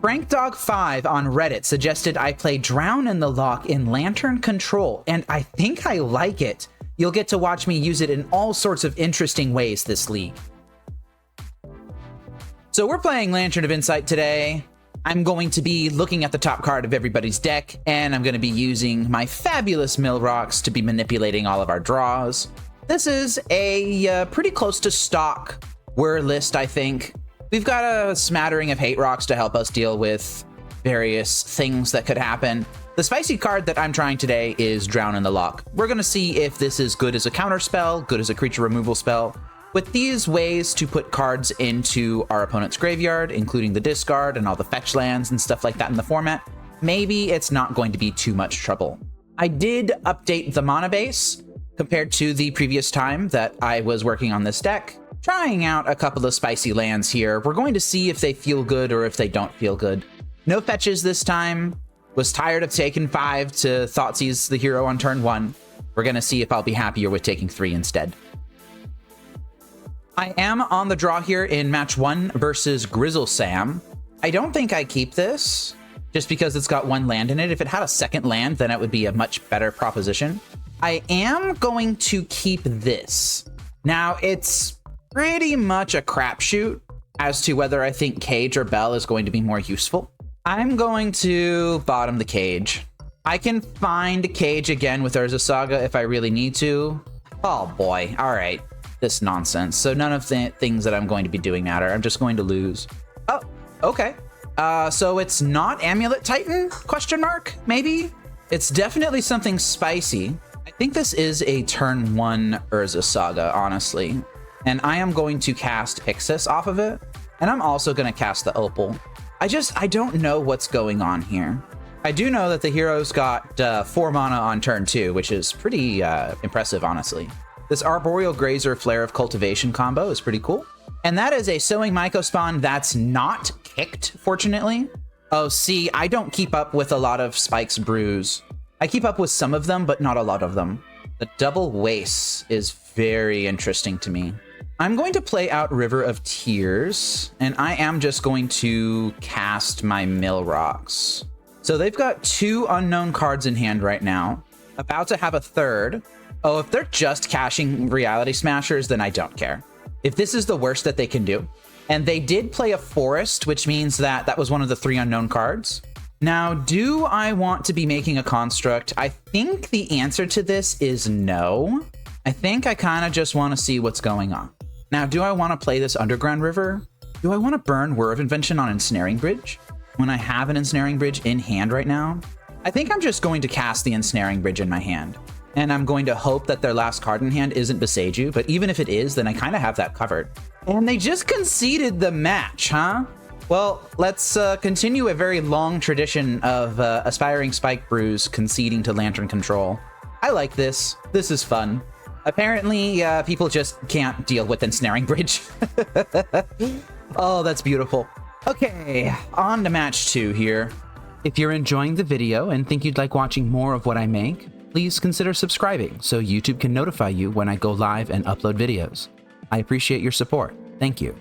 FrankDog5 on Reddit suggested I play Drown in the Loch in Lantern Control, and I think I like it. You'll get to watch me use it in all sorts of interesting ways this league. So we're playing Lantern of Insight today. I'm going to be looking at the top card of everybody's deck, and I'm going to be using my fabulous mill rocks to be manipulating all of our draws. This is a pretty close to stock Whir list, I think. We've got a smattering of hate rocks to help us deal with various things that could happen. The spicy card that I'm trying today is Drown in the Loch. We're going to see if this is good as a counter spell, good as a creature removal spell. With these ways to put cards into our opponent's graveyard, including the discard and all the fetch lands and stuff like that in the format, maybe it's not going to be too much trouble. I did update the mana base compared to the previous time that I was working on this deck, trying out a couple of spicy lands here. We're going to see if they feel good or if they don't feel good. No fetches this time. Was tired of taking 5 to Thoughtseize the hero on turn 1. We're going to see if I'll be happier with taking 3 instead. I am on the draw here in match 1 versus GriselSram. I don't think I keep this, just because it's got 1 land in it. If it had a second land, then it would be a much better proposition. I am going to keep this. Now, it's pretty much a crapshoot as to whether I think Cage or Bell is going to be more useful. I'm going to bottom the Cage. I can find Cage again with Urza Saga if I really need to. Oh boy, all right. This nonsense. So none of the things that I'm going to be doing matter. I'm just going to lose. Oh, okay. So it's not Amulet Titan? Question mark? Maybe? It's definitely something spicy. I think this is a turn 1 Urza Saga, honestly. And I am going to cast Pyxis off of it. And I'm also going to cast the Opal. I don't know what's going on here. I do know that the hero's got 4 mana on turn 2, which is pretty impressive, honestly. This Arboreal Grazer Flare of Cultivation combo is pretty cool. And that is a Sowing Mycospawn that's not kicked, fortunately. Oh, see, I don't keep up with a lot of Spike's brews. I keep up with some of them, but not a lot of them. The Double Waste is very interesting to me. I'm going to play out River of Tears, and I am just going to cast my Mill Rocks. So they've got 2 unknown cards in hand right now, about to have a third. Oh, if they're just cashing Reality Smashers, then I don't care. If this is the worst that they can do. And they did play a Forest, which means that that was one of the 3 unknown cards. Now, do I want to be making a Construct? I think the answer to this is no. I think I kind of just want to see what's going on. Now, do I want to play this Underground River? Do I want to burn Whir of Invention on Ensnaring Bridge when I have an Ensnaring Bridge in hand right now? I think I'm just going to cast the Ensnaring Bridge in my hand. And I'm going to hope that their last card in hand isn't Beseiju, but even if it is, then I kind of have that covered. And they just conceded the match, huh? Well, let's continue a very long tradition of AspiringSpike brews conceding to Lantern Control. I like this. This is fun. Apparently, people just can't deal with Ensnaring Bridge. Oh, that's beautiful. Okay, on to match 2 here. If you're enjoying the video and think you'd like watching more of what I make, please consider subscribing so YouTube can notify you when I go live and upload videos. I appreciate your support. Thank you.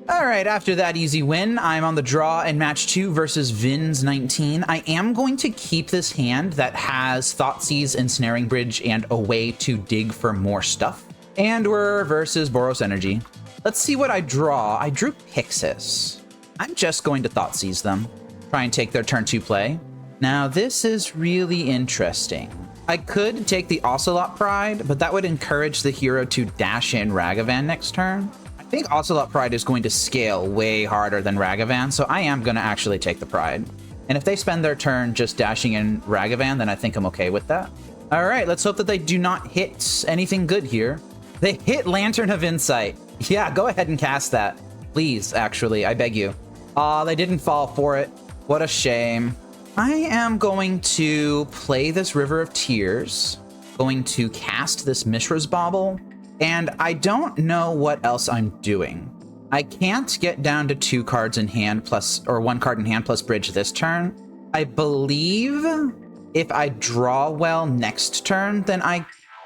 All right, after that easy win, I'm on the draw in match 2 versus Vins19. I am going to keep this hand that has Thoughtseize, Ensnaring Bridge, and a way to dig for more stuff. And we're versus Boros Energy. Let's see what I draw. I drew Pyxis. I'm just going to Thoughtseize them. Try and take their turn 2 play. Now, this is really interesting. I could take the Ocelot Pride, but that would encourage the hero to dash in Ragavan next turn. I think Ocelot Pride is going to scale way harder than Ragavan, so I am going to actually take the Pride. And if they spend their turn just dashing in Ragavan, then I think I'm okay with that. All right, let's hope that they do not hit anything good here. They hit Lantern of Insight. Yeah, go ahead and cast that. Please, actually, I beg you. Aw, they didn't fall for it. What a shame. I am going to play this River of Tears, going to cast this Mishra's Bauble, and I don't know what else I'm doing. I can't get down to 2 cards in hand plus, or 1 card in hand plus bridge this turn. I believe if I draw well next turn, then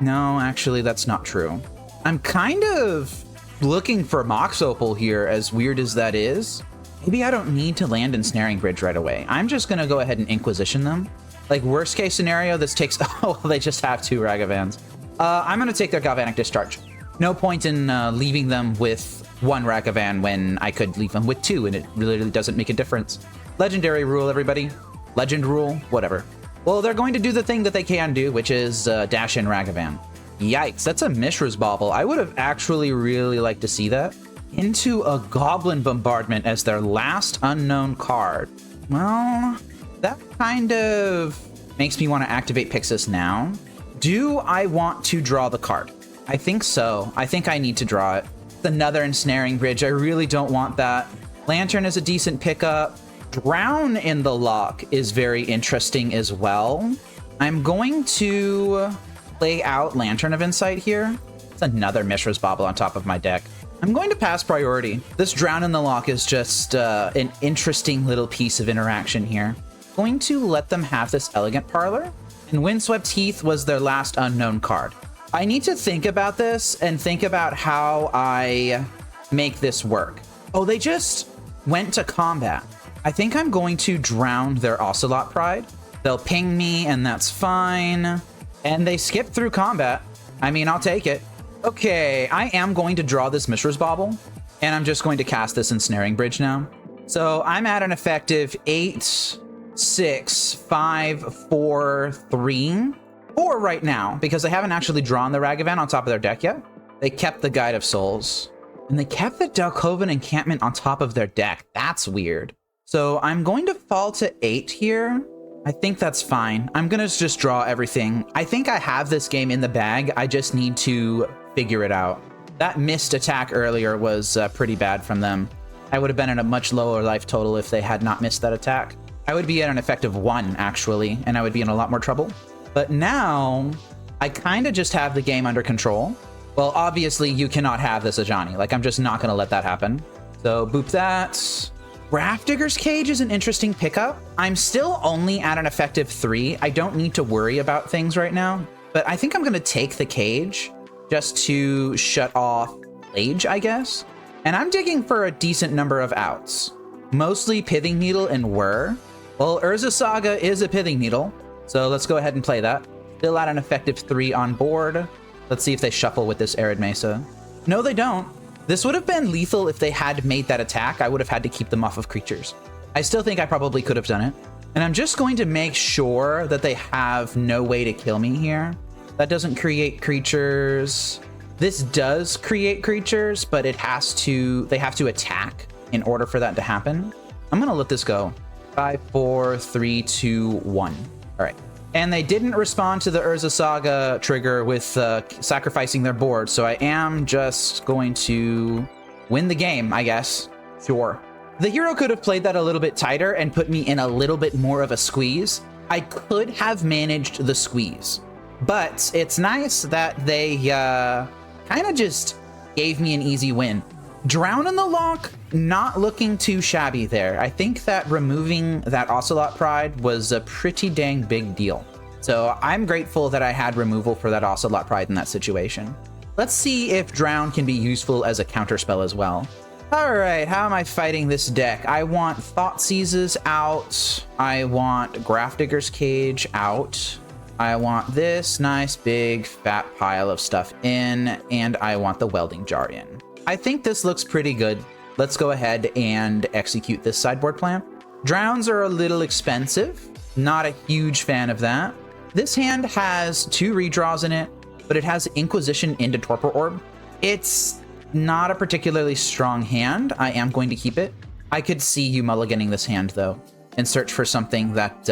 no, actually that's not true. I'm kind of looking for Mox Opal here, as weird as that is. Maybe I don't need to land Ensnaring Bridge right away. I'm just going to go ahead and Inquisition them. Like, worst case scenario, this takes... Oh, they just have 2 Ragavans. I'm going to take their Galvanic Discharge. No point in leaving them with 1 Ragavan when I could leave them with 2, and it really doesn't make a difference. Legendary rule, everybody. Legend rule, whatever. Well, they're going to do the thing that they can do, which is dash in Ragavan. Yikes, that's a Mishra's Bauble. I would have actually really liked to see that. Into a Goblin Bombardment as their last unknown card. Well, that kind of makes me want to activate Pyxis now. Do I want to draw the card? I think so. I think I need to draw it. It's another Ensnaring Bridge. I really don't want that. Lantern is a decent pickup. Drown in the Loch is very interesting as well. I'm going to play out Lantern of Insight here. It's another Mishra's Bauble on top of my deck. I'm going to pass priority. This Drown in the Loch is just an interesting little piece of interaction here. Going to let them have this Elegant Parlor. And Windswept Heath was their last unknown card. I need to think about this and think about how I make this work. Oh, they just went to combat. I think I'm going to drown their Ocelot Pride. They'll ping me, and that's fine. And they skip through combat. I mean, I'll take it. Okay, I am going to draw this Mishra's Bauble, and I'm just going to cast this Ensnaring Bridge now. So I'm at an effective 8, 6, 5, 4, 3, 4 right now, because they haven't actually drawn the Ragavan on top of their deck yet. They kept the Guide of Souls, and they kept the Dalkovan Encampment on top of their deck. That's weird. So I'm going to fall to 8 here. I think that's fine. I'm going to just draw everything. I think I have this game in the bag. I just need to figure it out. That missed attack earlier was pretty bad from them. I would have been at a much lower life total if they had not missed that attack. I would be at an effective 1, actually, and I would be in a lot more trouble. But now, I kind of just have the game under control. Well, obviously, you cannot have this Ajani. Like, I'm just not going to let that happen. So, boop that. Grafdigger's Cage is an interesting pickup. I'm still only at an effective 3. I don't need to worry about things right now. But I think I'm going to take the Cage just to shut off Lage, I guess. And I'm digging for a decent number of outs. Mostly Pithing Needle and Whir. Well, Urza Saga is a Pithing Needle, so let's go ahead and play that. Still at an effective 3 on board. Let's see if they shuffle with this Arid Mesa. No, they don't. This would have been lethal if they had made that attack. I would have had to keep them off of creatures. I still think I probably could have done it. And I'm just going to make sure that they have no way to kill me here. That doesn't create creatures. This does create creatures, but they have to attack in order for that to happen. I'm going to let this go. 5, 4, 3, 2, 1. All right. And they didn't respond to the Urza Saga trigger with sacrificing their board, so I am just going to win the game, I guess. Sure. The hero could have played that a little bit tighter and put me in a little bit more of a squeeze. I could have managed the squeeze, but it's nice that they kind of just gave me an easy win. Drown in the Loch, not looking too shabby there. I think that removing that Ocelot Pride was a pretty dang big deal. So I'm grateful that I had removal for that Ocelot Pride in that situation. Let's see if Drown can be useful as a counterspell as well. All right, how am I fighting this deck? I want Thoughtseizes out. I want Grafdigger's Cage out. I want this nice big fat pile of stuff in, and I want the Welding Jar in. I think this looks pretty good. Let's go ahead and execute this sideboard plan. Drowns are a little expensive. Not a huge fan of that. This hand has 2 redraws in it, but it has Inquisition into Torpor Orb. It's not a particularly strong hand. I am going to keep it. I could see you mulliganing this hand, though, and search for something that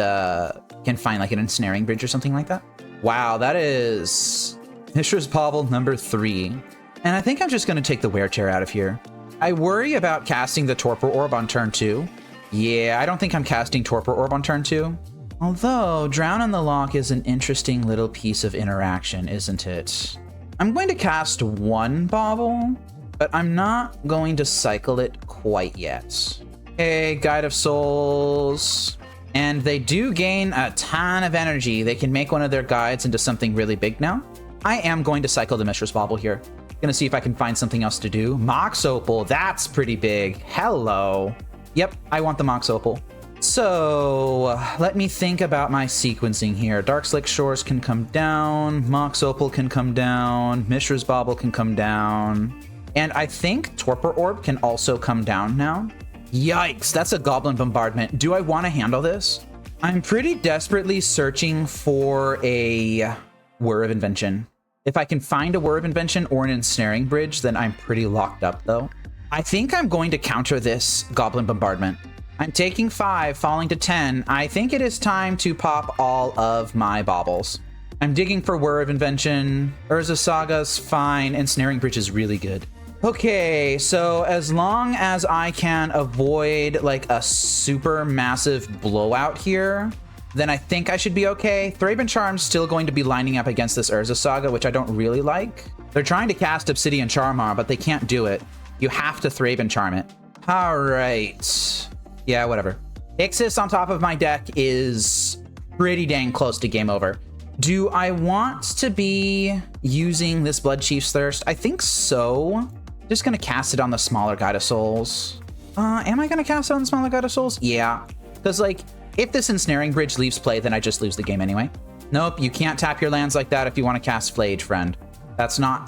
can find like an Ensnaring Bridge or something like that. Wow, that is Mishra's Bauble number 3. And I think I'm just going to take the Wear Chair out of here. I worry about casting the Torpor Orb on turn 2. Yeah, I don't think I'm casting Torpor Orb on turn 2. Although, Drown in the Loch is an interesting little piece of interaction, isn't it? I'm going to cast 1 Bauble, but I'm not going to cycle it quite yet. Okay, Guide of Souls. And they do gain a ton of energy. They can make one of their guides into something really big now. I am going to cycle the Mishra's Bauble here. Gonna see if I can find something else to do. Mox Opal, that's pretty big. Hello. Yep, I want the Mox Opal. So let me think about my sequencing here. Dark Slick Shores can come down. Mox Opal can come down. Mishra's Bauble can come down. And I think Torpor Orb can also come down now. Yikes, that's a Goblin Bombardment. Do I want to handle this? I'm pretty desperately searching for a Whir of Invention. If I can find a Whir of Invention or an Ensnaring Bridge, then I'm pretty locked up though. I think I'm going to counter this Goblin Bombardment. I'm taking 5, falling to 10. I think it is time to pop all of my baubles. I'm digging for Whir of Invention. Urza Saga's fine. Ensnaring Bridge is really good. Okay, so as long as I can avoid like a super massive blowout here, then I think I should be okay. Thraben Charm's still going to be lining up against this Urza Saga, which I don't really like. They're trying to cast Obsidian Charmar, but they can't do it. You have to Thraben Charm it. All right. Yeah, whatever. Pyxis on top of my deck is pretty dang close to game over. Do I want to be using this Blood Chief's Thirst? I think so. Just gonna cast it on the smaller Guide of Souls. Am I gonna cast it on the smaller Guide of Souls? Yeah, because like if this Ensnaring Bridge leaves play, then I just lose the game anyway. Nope, you can't tap your lands like that if you want to cast Flage, friend. That's not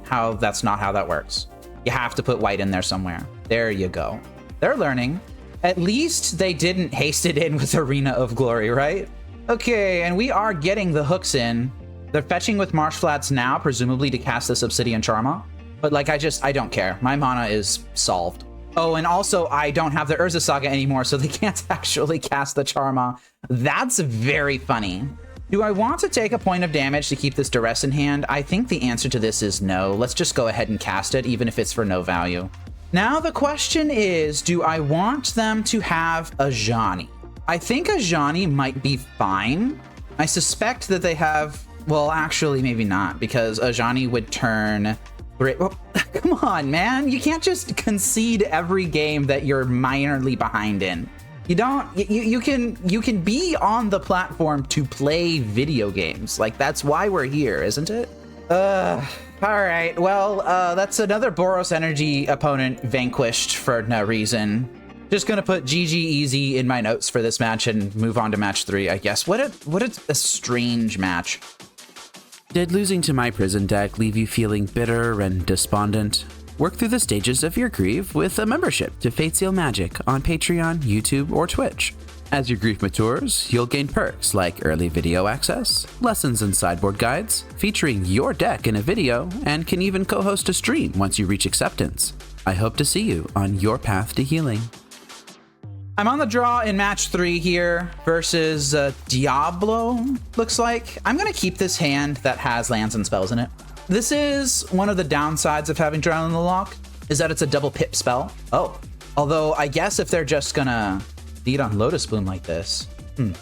how that works. You have to put white in there somewhere. There you go. They're learning. At least they didn't haste it in with Arena of Glory, right? Okay, and we are getting the hooks in. They're fetching with Marsh Flats now, presumably to cast this Obsidian Charma. But like, I don't care. My mana is solved. Oh, and also I don't have the Urza Saga anymore, so they can't actually cast the Charma. That's very funny. Do I want to take a point of damage to keep this Duress in hand? I think the answer to this is no. Let's just go ahead and cast it, even if it's for no value. Now the question is, do I want them to have a Ajani? I think a Ajani might be fine. I suspect that they have, well, actually maybe not, because a Ajani would turn... Oh, come on, man. You can't just concede every game that you're minorly behind in. You don't, you can be on the platform to play video games. Like, that's why we're here, isn't it? All right, well, that's another Boros Energy opponent vanquished for no reason. Just gonna put GG easy in my notes for this match and move on to match 3, I guess. What a strange match. Did losing to my prison deck leave you feeling bitter and despondent? Work through the stages of your grief with a membership to Fate Seal Magic on Patreon, YouTube, or Twitch. As your grief matures, you'll gain perks like early video access, lessons and sideboard guides, featuring your deck in a video, and can even co-host a stream once you reach acceptance. I hope to see you on your path to healing. I'm on the draw in match 3 here versus Diablo, looks like. I'm going to keep this hand that has lands and spells in it. This is one of the downsides of having Drown in the Loch, is that it's a double pip spell. Oh, although I guess if they're just going to lead on Lotus Bloom like this,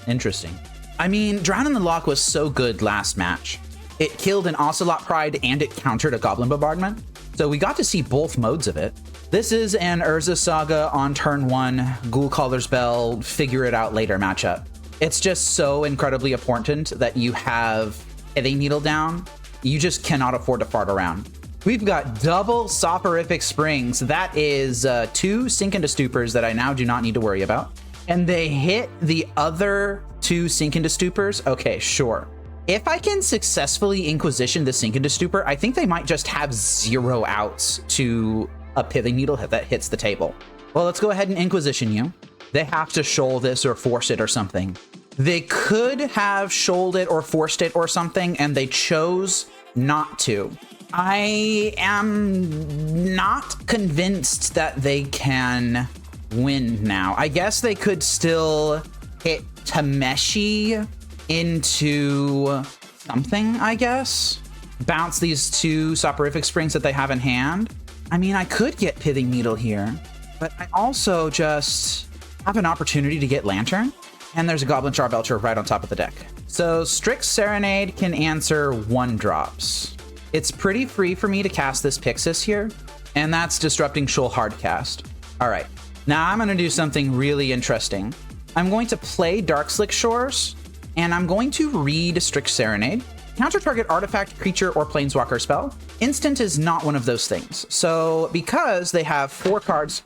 interesting. I mean, Drown in the Loch was so good last match. It killed an Ocelot Pride and it countered a Goblin Bombardment. So we got to see both modes of it. This is an Urza Saga on turn 1, Ghoul Caller's Bell, figure it out later matchup. It's just so incredibly important that you have Pithing Needle down. You just cannot afford to fart around. We've got double Soporific Springs. That is 2 Sink into Stupors that I now do not need to worry about. And they hit the other 2 Sink into Stupors. Okay, sure. If I can successfully Inquisition the Sink into Stupor, I think they might just have 0 outs to a Pithing Needle that hits the table. Well, let's go ahead and Inquisition you. They have to shoal this or force it or something. They could have shoaled it or forced it or something, and they chose not to. I am not convinced that they can win now. I guess they could still hit Tameshi into something, I guess. Bounce these 2 Soporific Springs that they have in hand. I mean, I could get Pithing Needle here, but I also just have an opportunity to get Lantern, and there's a Goblin Char Belcher right on top of the deck. So Strix Serenade can answer 1-drops. It's pretty free for me to cast this Pyxis here, and that's Disrupting Shoal Hardcast. All right, now I'm gonna do something really interesting. I'm going to play Dark Slick Shores, and I'm going to read Strix Serenade. Counter target artifact, creature, or planeswalker spell. Instant is not one of those things. So because they have 4 cards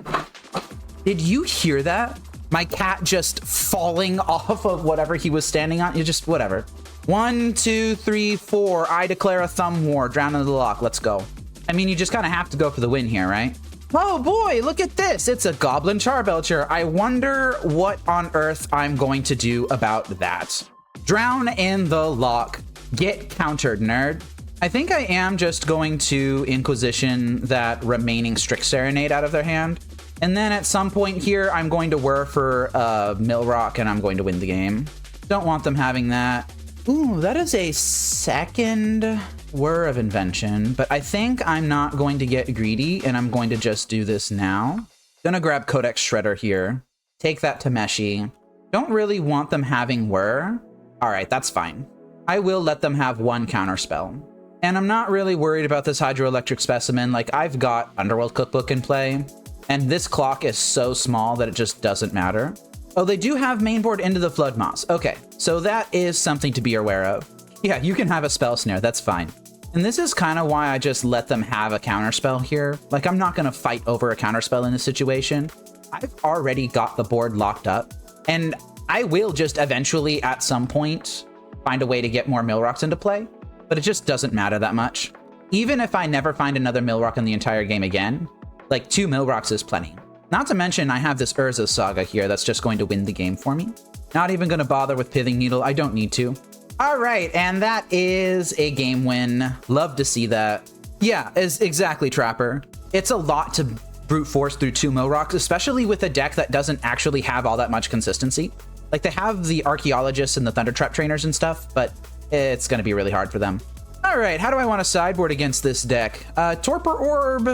Did you hear that? My cat just falling off of whatever he was standing on. You just, whatever. 1, 2, 3, 4. I declare a thumb war. Drown into the lock. Let's go. I mean, you just kind of have to go for the win here, right? Oh boy, look at this. It's a Goblin Charbelcher. I wonder what on earth I'm going to do about that. Drown in the lock. Get countered, nerd. I think I am just going to Inquisition that remaining Strict Serenade out of their hand. And then at some point here, I'm going to whir for Millrock and I'm going to win the game. Don't want them having that. Ooh, that is a second Whir of Invention, but I think I'm not going to get greedy and I'm going to just do this now. Gonna grab Codex Shredder here. Take that to Meshi. Don't really want them having Whir. All right, that's fine. I will let them have one counterspell. And I'm not really worried about this Hydroelectric Specimen. Like, I've got Underworld Cookbook in play, and this clock is so small that it just doesn't matter. Oh, they do have mainboard Into the Flood Moss. Okay, so that is something to be aware of. Yeah, you can have a Spell Snare, that's fine. And this is kind of why I just let them have a counterspell here. Like, I'm not going to fight over a counterspell in this situation. I've already got the board locked up, and I will just eventually, at some point, find a way to get more Millrocks into play, but it just doesn't matter that much. Even if I never find another Millrock in the entire game again, like 2 Millrocks is plenty. Not to mention, I have this Urza Saga here that's just going to win the game for me. Not even going to bother with Pithing Needle. I don't need to. All right, and that is a game win. Love to see that. Yeah, exactly, Trapper. It's a lot to brute force through 2 Millrocks, especially with a deck that doesn't actually have all that much consistency. Like, they have the Archaeologists and the Thundertrap Trainers and stuff, but it's going to be really hard for them. All right, how do I want to sideboard against this deck? Torpor Orb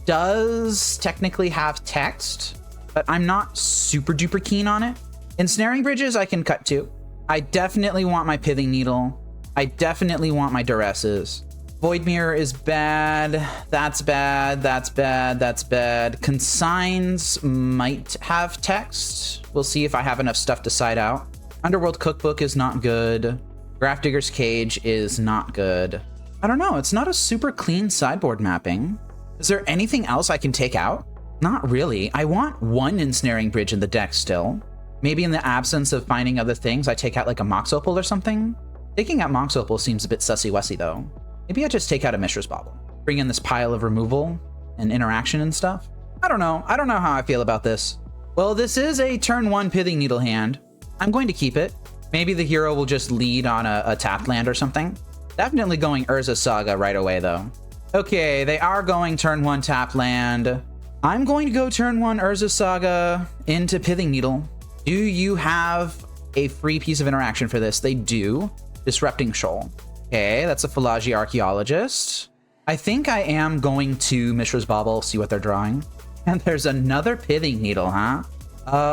does technically have text, but I'm not super duper keen on it. Ensnaring Bridges I can cut to. I definitely want my Pithing Needle. I definitely want my Duresses. Void Mirror is bad. That's bad. That's bad. That's bad. Consigns might have text. We'll see if I have enough stuff to side out. Underworld Cookbook is not good. Grafdigger's Cage is not good. I don't know. It's not a super clean sideboard mapping. Is there anything else I can take out? Not really. I want one Ensnaring Bridge in the deck still. Maybe in the absence of finding other things, I take out like a Mox Opal or something. Taking out Mox Opal seems a bit sussy-wussy though. Maybe I just take out a Mishra's Bauble. Bring in this pile of removal and interaction and stuff. I don't know. I don't know how I feel about this. Well, this is a turn 1 Pithing Needle hand. I'm going to keep it. Maybe the hero will just lead on a tapped land or something. Definitely going Urza Saga right away though. Okay, they are going turn 1 tapped land. I'm going to go turn 1 Urza Saga into Pithing Needle. Do you have a free piece of interaction for this? They do. Disrupting Shoal. Okay, that's a Philagi Archaeologist. I think I am going to Mishra's Bauble, see what they're drawing. And there's another Pithing Needle, huh?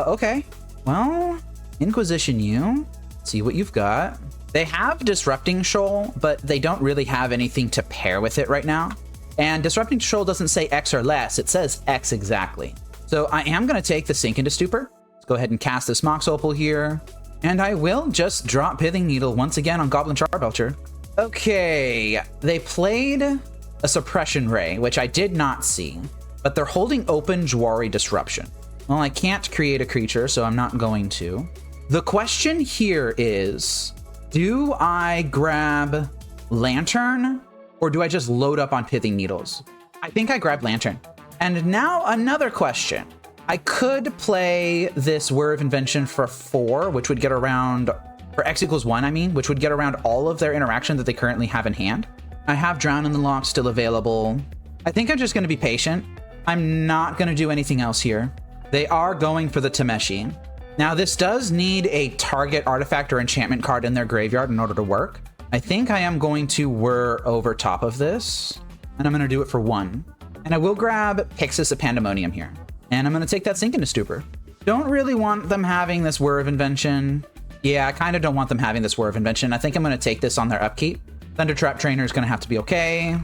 Okay. Well, Inquisition you. See what you've got. They have Disrupting Shoal, but they don't really have anything to pair with it right now. And Disrupting Shoal doesn't say X or less, it says X exactly. So I am going to take the Sink into Stupor. Go ahead and cast this Mox Opal here. And I will just drop Pithing Needle once again on Goblin Charbelcher. Okay, they played a Suppression Ray, which I did not see, but they're holding open Jwari Disruption. Well, I can't create a creature, so I'm not going to. The question here is, do I grab Lantern or do I just load up on Pithing Needles? I think I grab Lantern. And now another question. I could play this Whir of Invention for 4, which would get around, for X equals 1, I mean, which would get around all of their interaction that they currently have in hand. I have Drown in the Lock still available. I think I'm just going to be patient. I'm not going to do anything else here. They are going for the Tameshi. Now, this does need a target artifact or enchantment card in their graveyard in order to work. I think I am going to Whir over top of this, and I'm going to do it for 1. And I will grab Pyxis of Pandemonium here. And I'm going to take that Sink into Stupor. Don't really want them having this Whir of Invention. Yeah, I kind of don't want them having this Whir of Invention. I think I'm going to take this on their upkeep. Thundertrap Trainer is going to have to be okay.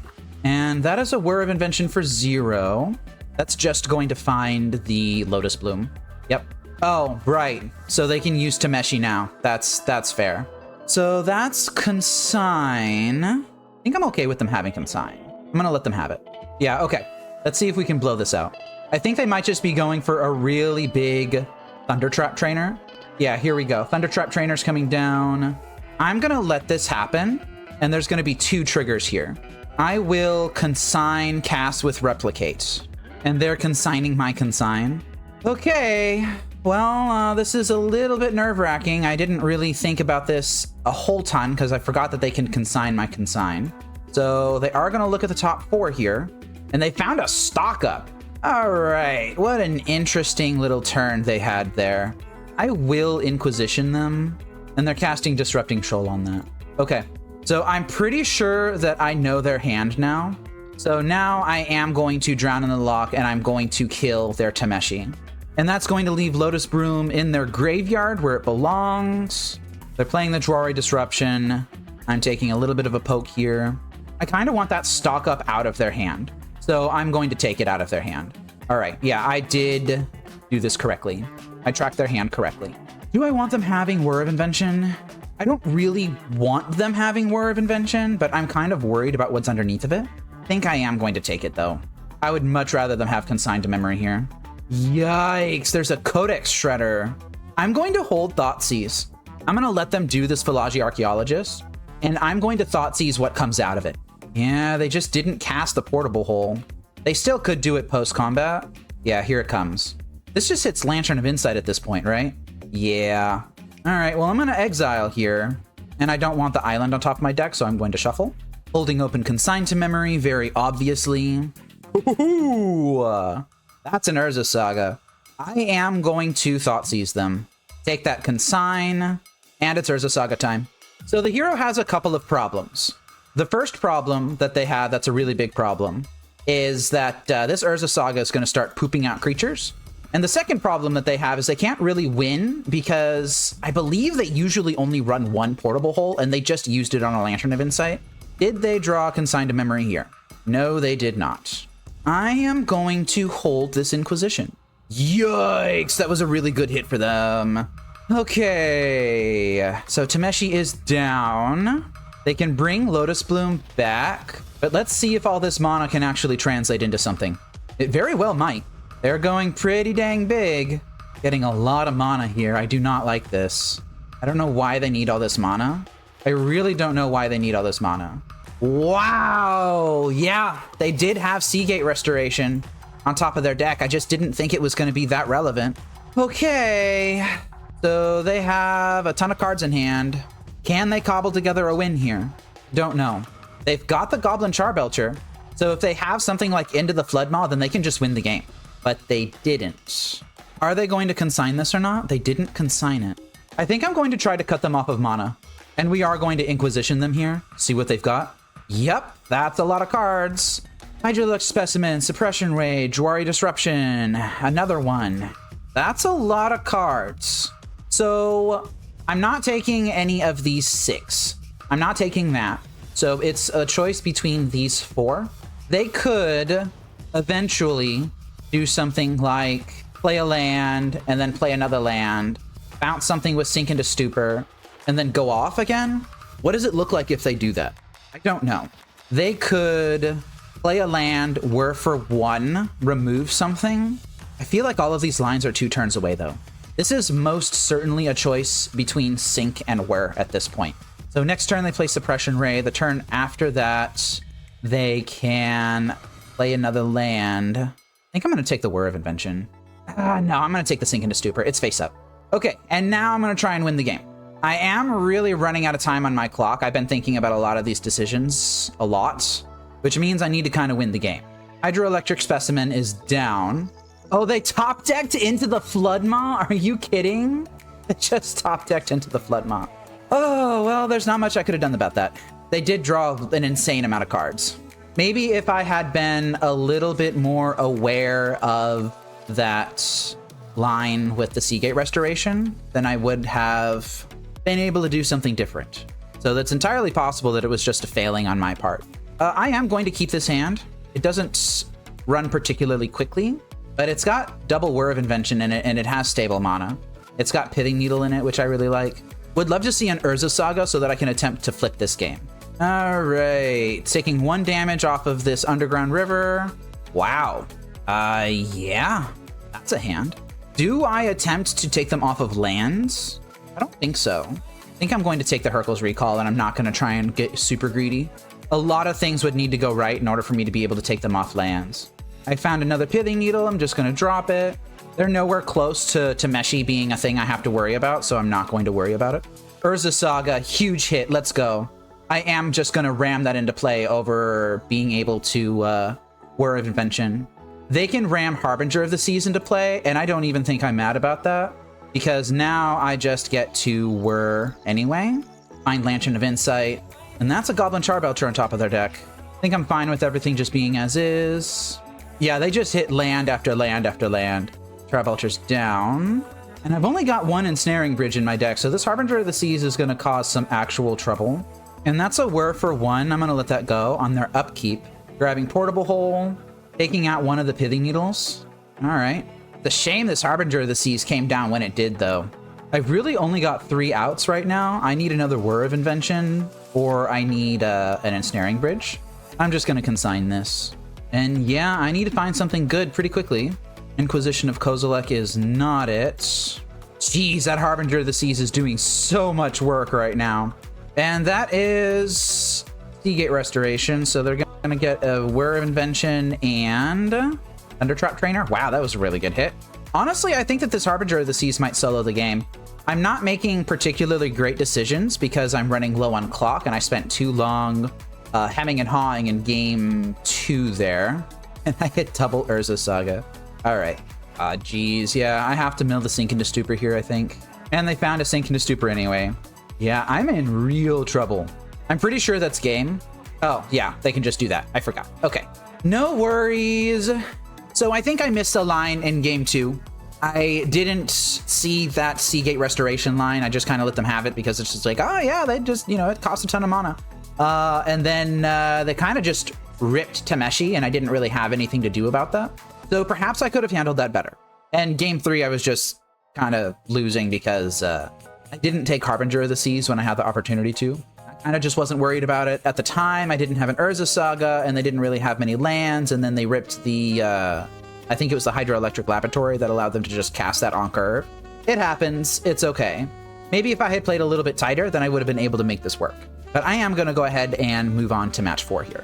And that is a Whir of Invention for 0. That's just going to find the Lotus Bloom. Yep. Oh, right. So they can use Tameshi now. That's fair. So that's Consign. I think I'm okay with them having Consign. I'm going to let them have it. Yeah, okay. Let's see if we can blow this out. I think they might just be going for a really big Thunder Trap Trainer. Yeah, here we go. Thunder Trap Trainer's coming down. I'm gonna let this happen, and there's gonna be 2 triggers here. I will consign cast with Replicate, and they're consigning my consign. Okay, well, this is a little bit nerve-wracking. I didn't really think about this a whole ton because I forgot that they can consign my consign. So they are gonna look at the top 4 here, and they found a stock up. All right, what an interesting little turn they had there. I will Inquisition them, and they're casting Disrupting Shoal on that. Okay, so I'm pretty sure that I know their hand now. So now I am going to Drown in the Loch, and I'm going to kill their Tameshi. And that's going to leave Lotus Bloom in their graveyard where it belongs. They're playing the Jwari Disruption. I'm taking a little bit of a poke here. I kind of want that stock up out of their hand. So I'm going to take it out of their hand. All right, yeah, I did do this correctly. I tracked their hand correctly. Do I want them having Whir of Invention? I don't really want them having Whir of Invention, but I'm kind of worried about what's underneath of it. I think I am going to take it though. I would much rather them have Consigned to Memory here. Yikes, there's a Codex Shredder. I'm going to hold Thoughtseize. I'm going to let them do this Philogy Archaeologist, and I'm going to Thoughtseize what comes out of it. Yeah, they just didn't cast the Portable Hole. They still could do it post-combat. Yeah, here it comes. This just hits Lantern of Insight at this point, right? Yeah. All right, well, I'm going to exile here, and I don't want the island on top of my deck, so I'm going to shuffle. Holding open Consigned to Memory, very obviously. Ooh, that's an Urza Saga. I am going to Thoughtseize them. Take that Consign, and it's Urza Saga time. So the hero has a couple of problems. The first problem that they have that's a really big problem is that this Urza Saga is going to start pooping out creatures. And the second problem that they have is they can't really win because I believe they usually only run 1 Portable Hole, and they just used it on a Lantern of Insight. Did they draw Consigned to Memory here? No, they did not. I am going to hold this Inquisition. Yikes, that was a really good hit for them. Okay, so Tameshi is down. They can bring Lotus Bloom back, but let's see if all this mana can actually translate into something. It very well might. They're going pretty dang big. Getting a lot of mana here. I do not like this. I don't know why they need all this mana. I really don't know why they need all this mana. Wow, yeah, they did have Seagate Restoration on top of their deck. I just didn't think it was going to be that relevant. Okay, so they have a ton of cards in hand. Can they cobble together a win here? Don't know. They've got the Goblin Charbelcher, so if they have something like Into the Floodmaw, then they can just win the game. But they didn't. Are they going to consign this or not? They didn't consign it. I think I'm going to try to cut them off of mana. And we are going to Inquisition them here. See what they've got. Yep, that's a lot of cards. Hydrolux Specimen, Suppression Ray, Jwari Disruption, another one. That's a lot of cards. So I'm not taking any of these 6. I'm not taking that. So it's a choice between these 4. They could eventually do something like play a land and then play another land, bounce something with Sink into Stupor, and then go off again. What does it look like if they do that? I don't know. They could play a land, Whir for 1, remove something. I feel like all of these lines are 2 turns away though. This is most certainly a choice between Sink and Whir at this point. So next turn they play Suppression Ray. The turn after that, they can play another land. I think I'm going to take the Whir of Invention. No, I'm going to take the Sink into Stupor. It's face up. Okay, and now I'm going to try and win the game. I am really running out of time on my clock. I've been thinking about a lot of these decisions a lot, which means I need to kind of win the game. Hydroelectric Specimen is down. Oh, they top decked Into the Floodmaw? Are you kidding? They just top decked Into the Floodmaw. Oh, well, there's not much I could have done about that. They did draw an insane amount of cards. Maybe if I had been a little bit more aware of that line with the Seagate Restoration, then I would have been able to do something different. So that's entirely possible that it was just a failing on my part. I am going to keep this hand. It doesn't run particularly quickly, but it's got double Whir of Invention in it, and it has stable mana. It's got Pithing Needle in it, which I really like. Would love to see an Urza Saga so that I can attempt to flip this game. All right, taking 1 damage off of this Underground River. Wow. Yeah, that's a hand. Do I attempt to take them off of lands? I don't think so. I think I'm going to take the Hurkyl's Recall, and I'm not going to try and get super greedy. A lot of things would need to go right in order for me to be able to take them off lands. I found another Pithing Needle. I'm just going to drop it. They're nowhere close to Meshi being a thing I have to worry about, so I'm not going to worry about it. Urza Saga, huge hit. Let's go. I am just going to ram that into play over being able to Whir of Invention. They can ram Harbinger of the Seas into play, and I don't even think I'm mad about that, because now I just get to Whir anyway. Find Lantern of Insight, and that's a Goblin Charbelcher on top of their deck. I think I'm fine with everything just being as is. Yeah, they just hit land after land after land. Charbelcher's down. And I've only got one Ensnaring Bridge in my deck, so this Harbinger of the Seas is going to cause some actual trouble. And that's a Whir for 1. I'm going to let that go on their upkeep. Grabbing Portable Hole, taking out one of the Pithing Needles. All right. The shame this Harbinger of the Seas came down when it did, though. I've really only got 3 outs right now. I need another Whir of Invention, or I need an Ensnaring Bridge. I'm just going to consign this. And yeah, I need to find something good pretty quickly. Inquisition of Kozilek is not it. Jeez, that Harbinger of the Seas is doing so much work right now. And that is Seagate Restoration, so they're going to get a Whir of Invention and Thundertrap Trainer. Wow, that was a really good hit. Honestly, I think that this Harbinger of the Seas might solo the game. I'm not making particularly great decisions because I'm running low on clock, and I spent too long hemming and hawing in game 2 there. And I hit double Urza Saga. All right. Geez. Yeah, I have to mill the Sink into Stupor here, I think. And they found a Sink into Stupor anyway. Yeah, I'm in real trouble. I'm pretty sure that's game. Oh, yeah, they can just do that. I forgot. Okay. No worries. So I think I missed a line in game 2. I didn't see that Seagate Restoration line. I just kind of let them have it because it's just like, oh, yeah, they just, you know, it costs a ton of mana. And then they kind of just ripped Tameshi, and I didn't really have anything to do about that. So perhaps I could have handled that better. And game 3, I was just kind of losing because I didn't take Harbinger of the Seas when I had the opportunity to. I kind of just wasn't worried about it. At the time, I didn't have an Urza Saga, and they didn't really have many lands, and then they ripped the, I think it was the Hydroelectric Laboratory that allowed them to just cast that on curve. It happens. It's okay. Maybe if I had played a little bit tighter, then I would have been able to make this work. But I am going to go ahead and move on to match 4 here.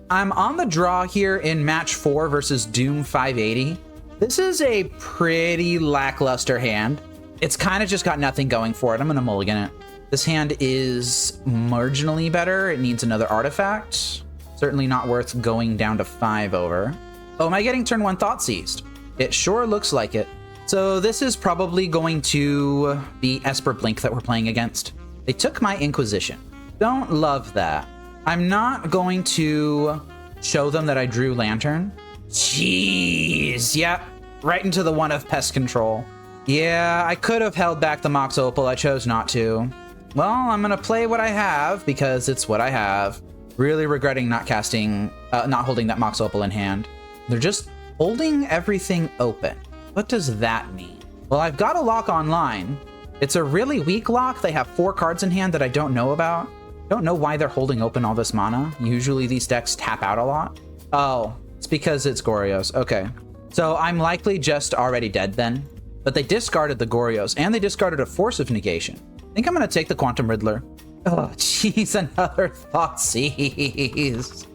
I'm on the draw here in match 4 versus Doom 580. This is a pretty lackluster hand. It's kind of just got nothing going for it. I'm going to mulligan it. This hand is marginally better. It needs another artifact. Certainly not worth going down to 5 over. Oh, am I getting turn 1 Thought Seized? It sure looks like it. So this is probably going to be Esper Blink that we're playing against. They took my Inquisition. Don't love that. I'm not going to show them that I drew Lantern. Jeez, yep, right into the one of Pest Control. Yeah, I could have held back the Mox Opal. I chose not to. Well, I'm gonna play what I have because it's what I have. Really regretting not holding that Mox Opal in hand. They're just holding everything open. What does that mean? Well, I've got a lock online. It's a really weak lock. They have 4 cards in hand that I don't know about. Don't know why they're holding open all this mana. Usually these decks tap out a lot. Oh, it's because it's Goryos. Okay. So I'm likely just already dead then. But they discarded the Goryos, and they discarded a Force of Negation. I think I'm going to take the Quantum Riddler. Oh, jeez, another Thoughtseize.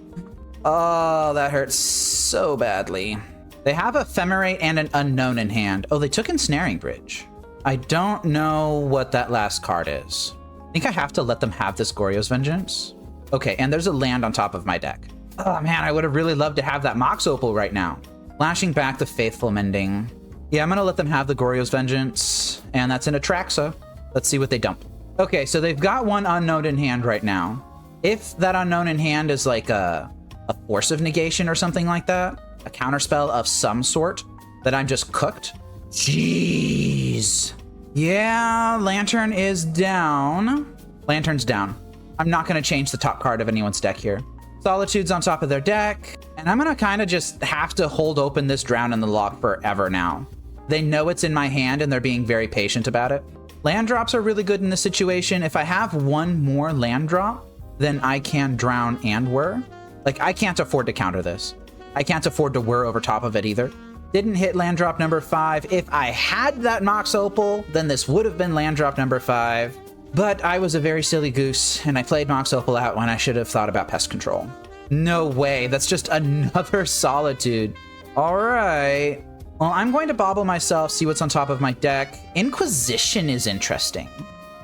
Oh, that hurts so badly. They have Ephemerate and an Unknown in hand. Oh, they took Ensnaring Bridge. I don't know what that last card is. I think I have to let them have this Goryo's Vengeance. Okay, and there's a land on top of my deck. Oh man, I would have really loved to have that Mox Opal right now. Flashing back the Faithful Mending. Yeah, I'm gonna let them have the Goryo's Vengeance, and that's an Atraxa. Let's see what they dump. Okay, so they've got one Unknown in hand right now. If that Unknown in hand is like a Force of Negation or something like that, a counterspell of some sort, that I'm just cooked. Jeez. Yeah, Lantern is down. Lantern's down. I'm not going to change the top card of anyone's deck here. Solitude's on top of their deck, and I'm going to kind of just have to hold open this Drown in the Lock forever now. They know it's in my hand, and they're being very patient about it. Land drops are really good in this situation. If I have one more land drop, then I can Drown and Whir. Like, I can't afford to counter this. I can't afford to whir over top of it either. Didn't hit land drop number 5. If I had that Mox Opal, then this would have been land drop number 5. But I was a very silly goose, and I played Mox Opal out when I should have thought about pest control. No way, that's just another Solitude. All right. Well, I'm going to bobble myself, see what's on top of my deck. Inquisition is interesting.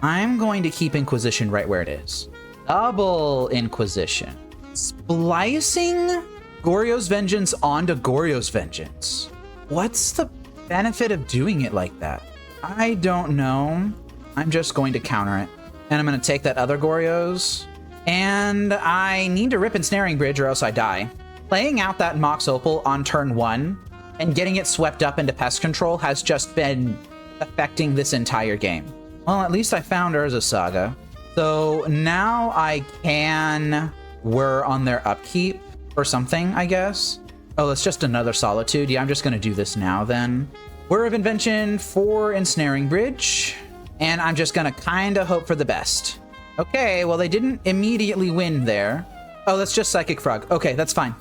I'm going to keep Inquisition right where it is. Double Inquisition. Splicing Goryo's Vengeance onto Goryo's Vengeance. What's the benefit of doing it like that? I don't know. I'm just going to counter it. And I'm going to take that other Goryo's. And I need to rip Ensnaring Bridge or else I die. Playing out that Mox Opal on turn 1 and getting it swept up into pest control has just been affecting this entire game. Well, at least I found Urza Saga. So now I can whir on their upkeep or something, I guess. Oh, it's just another Solitude. Yeah, I'm just going to do this now then. Whir of Invention for Ensnaring Bridge. And I'm just going to kind of hope for the best. Okay, well, they didn't immediately win there. Oh, that's just Psychic Frog. Okay, that's fine.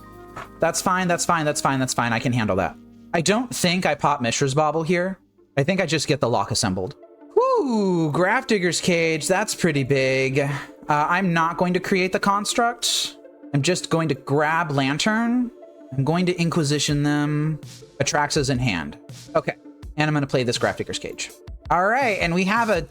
That's fine, that's fine, that's fine, that's fine. I can handle that. I don't think I pop Mishra's Bauble here. I think I just get the lock assembled. Whoo, Grafdigger's Cage. That's pretty big. I'm not going to create the construct. I'm just going to grab Lantern. I'm going to Inquisition them. Atraxa's in hand. Okay, and I'm going to play this Grafdigger's Cage. All right, and we have a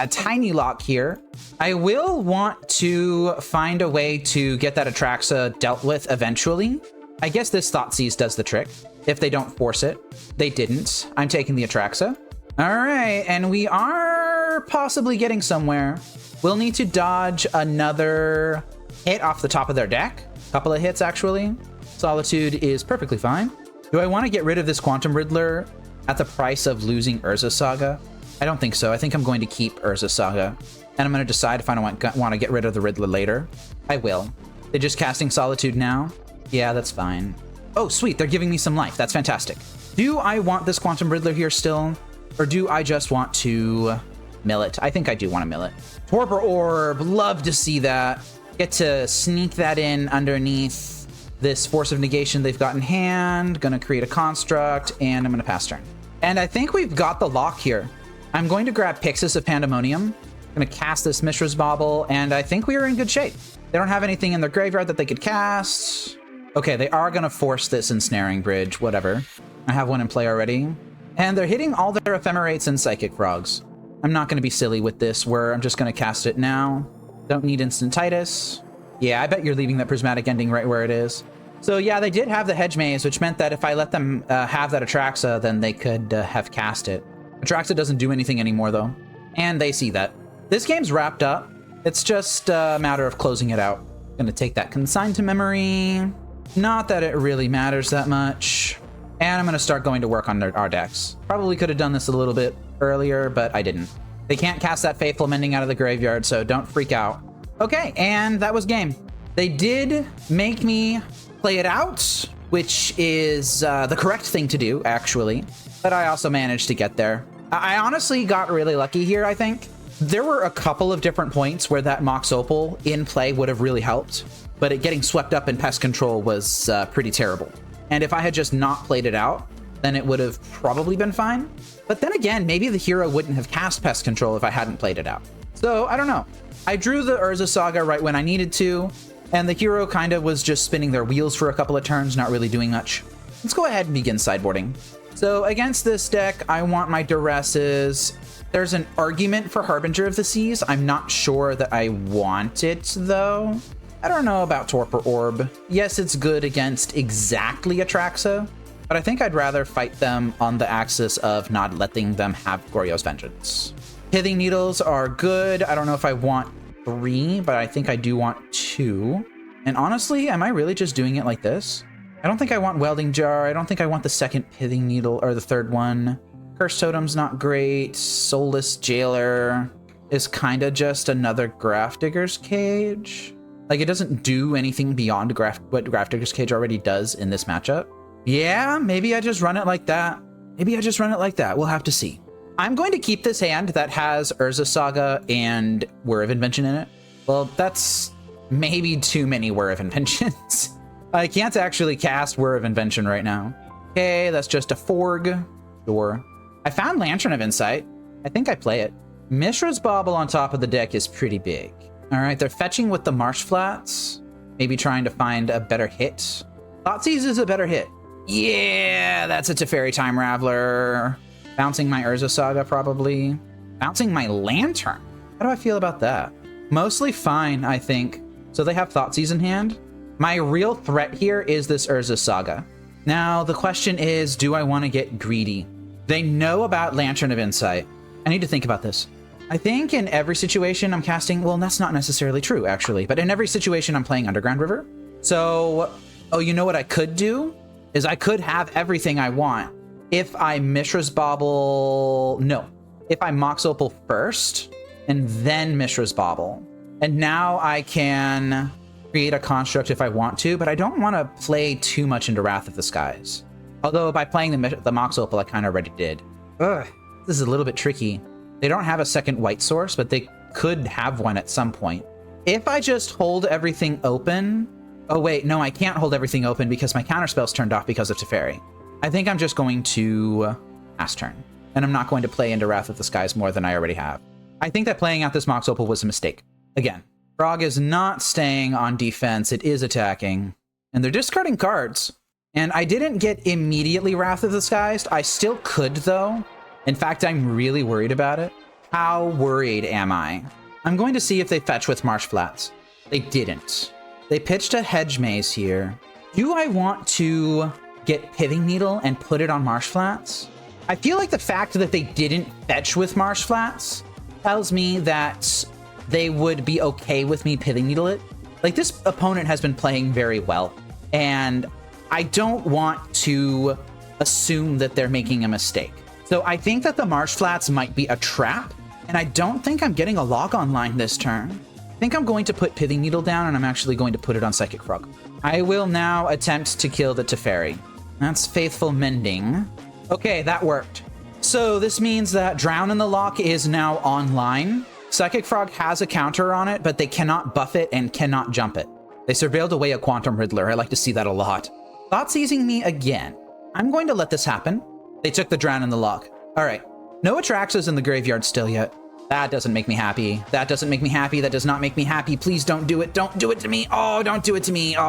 tiny lock here. I will want to find a way to get that Atraxa dealt with eventually. I guess this Thoughtseize does the trick. If they don't force it. They didn't. I'm taking the Atraxa. All right, and we are possibly getting somewhere. We'll need to dodge another hit off the top of their deck. A couple of hits, actually. Solitude is perfectly fine. Do I want to get rid of this Quantum Riddler at the price of losing Urza Saga? I don't think so. I think I'm going to keep Urza Saga. And I'm going to decide if I want to get rid of the Riddler later. I will. They're just casting Solitude now? Yeah, that's fine. Oh, sweet. They're giving me some life. That's fantastic. Do I want this Quantum Riddler here still? Or do I just want to mill it? I think I do want to mill it. Torpor Orb. Love to see that. Get to sneak that in underneath this Force of Negation they've got in hand. Gonna create a construct, and I'm gonna pass turn. And I think we've got the lock here. I'm going to grab Pyxis of Pandemonium. Gonna cast this Mishra's Bauble, and I think we are in good shape. They don't have anything in their graveyard that they could cast. Okay, they are gonna force this Ensnaring Bridge, whatever. I have one in play already. And they're hitting all their Ephemerates and Psychic Frogs. I'm not gonna be silly with this, where I'm just gonna cast it now. Don't need Instantitis. Yeah, I bet you're leaving that Prismatic Ending right where it is. So yeah, they did have the Hedge Maze, which meant that if I let them have that Atraxa, then they could have cast it. Atraxa doesn't do anything anymore, though. And they see that. This game's wrapped up. It's just a matter of closing it out. Gonna take that Consign to Memory. Not that it really matters that much. And I'm gonna start going to work on our decks. Probably could have done this a little bit earlier, but I didn't. They can't cast that Faithful Mending out of the graveyard, so don't freak out. Okay, and that was game. They did make me play it out, which is the correct thing to do, actually. But I also managed to get there. I honestly got really lucky here, I think. There were a couple of different points where that Mox Opal in play would have really helped, but it getting swept up in Pest Control was pretty terrible. And if I had just not played it out, then it would have probably been fine. But then again, maybe the hero wouldn't have cast Pest Control if I hadn't played it out. So, I don't know. I drew the Urza Saga right when I needed to, and the hero kind of was just spinning their wheels for a couple of turns, not really doing much. Let's go ahead and begin sideboarding. So against this deck, I want my Duresses. There's an argument for Harbinger of the Seas. I'm not sure that I want it, though. I don't know about Torpor Orb. Yes, it's good against exactly Atraxa, but I think I'd rather fight them on the axis of not letting them have Goryo's Vengeance. Pithing Needles are good. I don't know if I want 3, but I think I do want 2. And honestly, am I really just doing it like this? I don't think I want Welding Jar. I don't think I want the second Pithing Needle, or the third one. Curse Totem's not great. Soulless Jailer is kind of just another Grafdigger's Cage. Like, it doesn't do anything beyond what Grafdigger's Cage already does in this matchup. Yeah, maybe I just run it like that. Maybe I just run it like that. We'll have to see. I'm going to keep this hand that has Urza Saga and Whir of Invention in it. Well, that's maybe too many Whir of Inventions. I can't actually cast Whir of Invention right now. Okay, that's just a Forg. Sure. I found Lantern of Insight. I think I play it. Mishra's Bauble on top of the deck is pretty big. All right, they're fetching with the Marsh Flats. Maybe trying to find a better hit. Thoughtseize is a better hit. Yeah, that's a Teferi Time Raveler. Bouncing my Urza Saga, probably. Bouncing my Lantern. How do I feel about that? Mostly fine, I think. So they have Thoughtseize in hand. My real threat here is this Urza Saga. Now, the question is, do I want to get greedy? They know about Lantern of Insight. I need to think about this. I think in every situation I'm casting, well, that's not necessarily true, actually, but in every situation I'm playing Underground River. So, oh, you know what I could do? Is I could have everything I want if I Mishra's Bauble... No. If I Mox Opal first, and then Mishra's Bauble. And now I can create a construct if I want to, but I don't want to play too much into Wrath of the Skies. Although by playing the Mox Opal, I kind of already did. Ugh, this is a little bit tricky. They don't have a second white source, but they could have one at some point. If I just hold everything open... Oh wait, no, I can't hold everything open because my counterspell's turned off because of Teferi. I think I'm just going to pass turn. And I'm not going to play into Wrath of the Skies more than I already have. I think that playing out this Mox Opal was a mistake. Again, Frog is not staying on defense, it is attacking. And they're discarding cards. And I didn't get immediately Wrath of the Skies. I still could, though. In fact, I'm really worried about it. How worried am I? I'm going to see if they fetch with Marsh Flats. They didn't. They pitched a Hedge Maze here. Do I want to get Pithing Needle and put it on Marsh Flats? I feel like the fact that they didn't fetch with Marsh Flats tells me that they would be okay with me Pithing Needle it. Like, this opponent has been playing very well, and I don't want to assume that they're making a mistake. So I think that the Marsh Flats might be a trap, and I don't think I'm getting a log online this turn. I think I'm going to put Pithing Needle down, and I'm actually going to put it on Psychic Frog. I will now attempt to kill the Teferi. That's Faithful Mending. Okay, that worked. So this means that Drown in the Lock is now online. Psychic Frog has a counter on it, but they cannot buff it and cannot jump it. They surveilled away a Quantum Riddler. I like to see that a lot. Thoughtseizing me again. I'm going to let this happen. They took the Drown in the Lock. All right. No Atraxas in the graveyard still yet. That doesn't make me happy. That doesn't make me happy. That does not make me happy. Please don't do it. Don't do it to me. Oh, don't do it to me. Oh,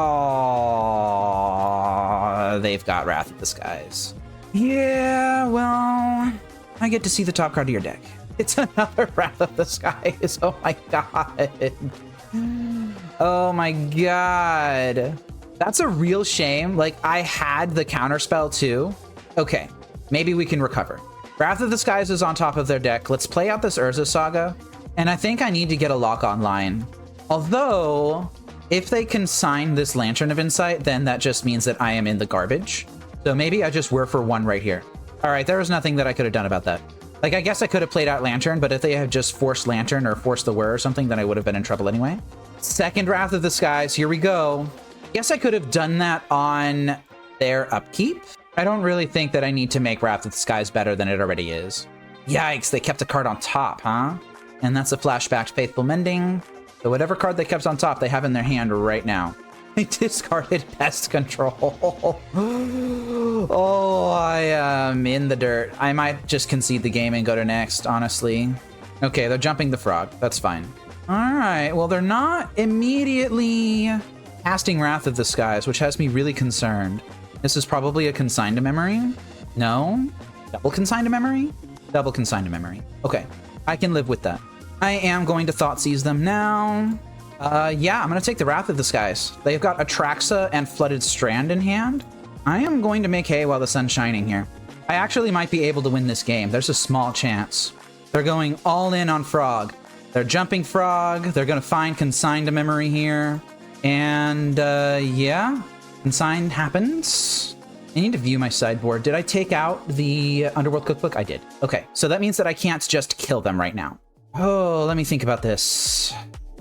they've got Wrath of the Skies. Yeah, well, I get to see the top card of your deck. It's another Wrath of the Skies. Oh my god. Oh my god. That's a real shame. Like, I had the counterspell too. Okay, maybe we can recover. Wrath of the Skies is on top of their deck. Let's play out this Urza Saga. And I think I need to get a lock online. Although, if they consign this Lantern of Insight, then that just means that I am in the garbage. So maybe I just Whir for one right here. All right, there was nothing that I could have done about that. Like, I guess I could have played out Lantern, but if they had just forced Lantern or forced the Whir or something, then I would have been in trouble anyway. Second Wrath of the Skies, here we go. Guess I could have done that on their upkeep. I don't really think that I need to make Wrath of the Skies better than it already is. Yikes, they kept a card on top, huh? And that's a flashback to Faithful Mending. So whatever card they kept on top, they have in their hand right now. They discarded Pest Control. Oh, I am in the dirt. I might just concede the game and go to next, honestly. Okay, they're jumping the frog. That's fine. All right, well, they're not immediately casting Wrath of the Skies, which has me really concerned. This is probably a Consign to Memory. No? Double Consign to Memory? Double Consign to Memory. Okay, I can live with that. I am going to Thoughtseize them now. Yeah, I'm going to take the Wrath of the Skies. They've got Atraxa and Flooded Strand in hand. I am going to make hay while the sun's shining here. I actually might be able to win this game. There's a small chance. They're going all in on Frog. They're jumping Frog. They're going to find Consign to Memory here. And, yeah. Consign happens. I need to view my sideboard. Did I take out the Underworld Cookbook? I did. Okay, so that means that I can't just kill them right now. Oh, let me think about this.